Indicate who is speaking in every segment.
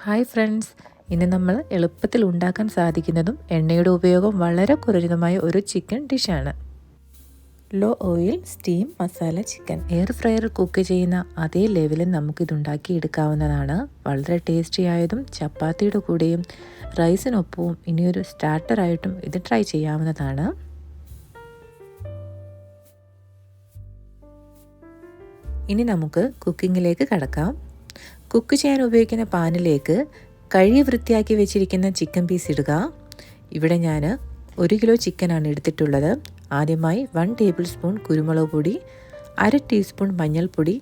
Speaker 1: Hi friends, ഇന്ന് നമ്മൾ എളുപ്പത്തിൽ ഉണ്ടാക്കാൻ സാധിക്കുന്നതും എണ്ണയുടെ ഉപയോഗം വളരെ കുറഞ്ഞതുമായ ഒരു ചിക്കൻ ഡിഷാണ്. Low oil steam masala chicken. Air ഫ്രയറിൽ കുക്ക് ചെയ്യുന്ന അതേ ലെവലിൽ നമുക്കിതുണ്ടാക്കി എടുക്കാവുന്നതാണ്. വളരെ ടേസ്റ്റി ആയതും ചപ്പാത്തിയുടെ കൂടെയും റൈസിനൊപ്പവും ഇനിയൊരു സ്റ്റാർട്ടറായിട്ടും ഇത് ട്രൈ ചെയ്യാവുന്നതാണ്. ഇനി നമുക്ക് കുക്കിങ്ങിലേക്ക് കടക്കാം. കുക്ക് ചെയ്യാൻ ഉപയോഗിക്കുന്ന പാനിലേക്ക് കഴുകി വൃത്തിയാക്കി വെച്ചിരിക്കുന്ന ചിക്കൻ പീസ് ഇടുക. ഇവിടെ ഞാൻ 1 കിലോ ചിക്കനാണ് എടുത്തിട്ടുള്ളത്. ആദ്യമായി 1 ടേബിൾ സ്പൂൺ കുരുമുളക് പൊടി, 1/2 ടീസ്പൂൺ മഞ്ഞൾപ്പൊടി,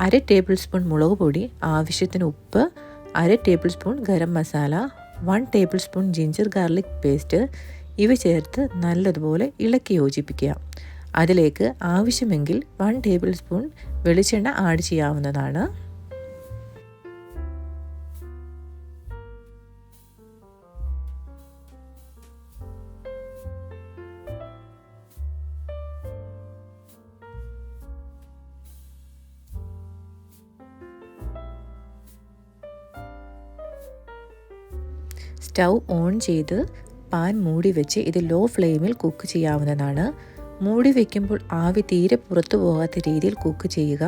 Speaker 1: 1/2 ടേബിൾ സ്പൂൺ മുളക് പൊടി, ആവശ്യത്തിന് ഉപ്പ്, 1/2 table spoon garam masala, 1 table spoon ginger garlic paste ഇവ ചേർത്ത് നല്ലതുപോലെ ഇളക്കി യോജിപ്പിക്കുക. അതിലേക്ക് ആവശ്യമെങ്കിൽ 1 ടേബിൾ സ്പൂൺ വെളിച്ചെണ്ണ ആഡ് ചെയ്യാവുന്നതാണ്. സ്റ്റൗ ഓൺ ചെയ്ത് പാൻ മൂടി വെച്ച് ഇത് ലോ ഫ്ലെയിമിൽ കുക്ക് ചെയ്യാവുന്നതാണ്. മൂടി വയ്ക്കുമ്പോൾ ആവി തീരെ പുറത്തു പോകാത്ത രീതിയിൽ കുക്ക് ചെയ്യുക.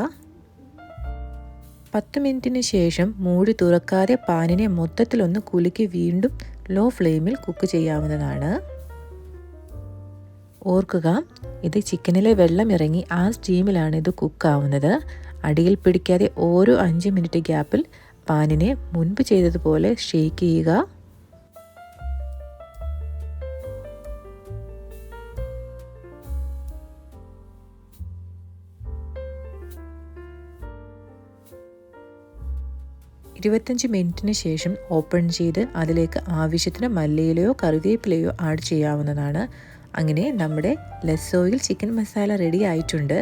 Speaker 1: 10 മിനിറ്റിന് ശേഷം മൂടി തുറക്കാതെ പാനിനെ മൊത്തത്തിലൊന്ന് കുലുക്കി വീണ്ടും ലോ ഫ്ലെയിമിൽ കുക്ക് ചെയ്യാവുന്നതാണ്. ഓർക്കുക, ഇത് ചിക്കനിലെ വെള്ളം ഇറങ്ങി ആ സ്റ്റീമിലാണ് ഇത് കുക്കാവുന്നത്. അടിയിൽ പിടിക്കാതെ ഓരോ 5 മിനിറ്റ് ഗ്യാപ്പിൽ പാനിനെ മുൻപ് ചെയ്തതുപോലെ ഷേക്ക് ചെയ്യുക. ഇരുപത്തഞ്ച് മിനിറ്റിന് ശേഷം ഓപ്പൺ ചെയ്ത് അതിലേക്ക് ആവശ്യത്തിന് മല്ലിയിലയോ കറിവേപ്പിലയോ ആഡ് ചെയ്യാവുന്നതാണ്. അങ്ങനെ നമ്മുടെ less oil chicken masala ready ആയിട്ടുണ്ട്.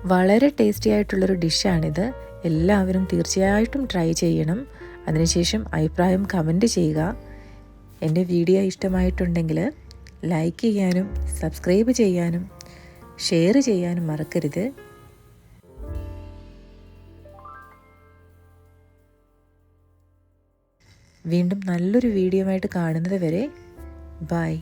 Speaker 1: വളരെ ടേസ്റ്റി ആയിട്ടുള്ളൊരു ഡിഷാണിത്. എല്ലാവരും തീർച്ചയായിട്ടും ട്രൈ ചെയ്യണം. അതിനുശേഷം അഭിപ്രായം കമൻറ്റ് ചെയ്യുക. എൻ്റെ വീഡിയോ ഇഷ്ടമായിട്ടുണ്ടെങ്കിൽ ലൈക്ക് ചെയ്യാനും സബ്സ്ക്രൈബ് ചെയ്യാനും ഷെയർ ചെയ്യാനും മറക്കരുത്. വീണ്ടും നല്ലൊരു വീഡിയോ ആയിട്ട് കാണുന്നത് വരെ ബൈ.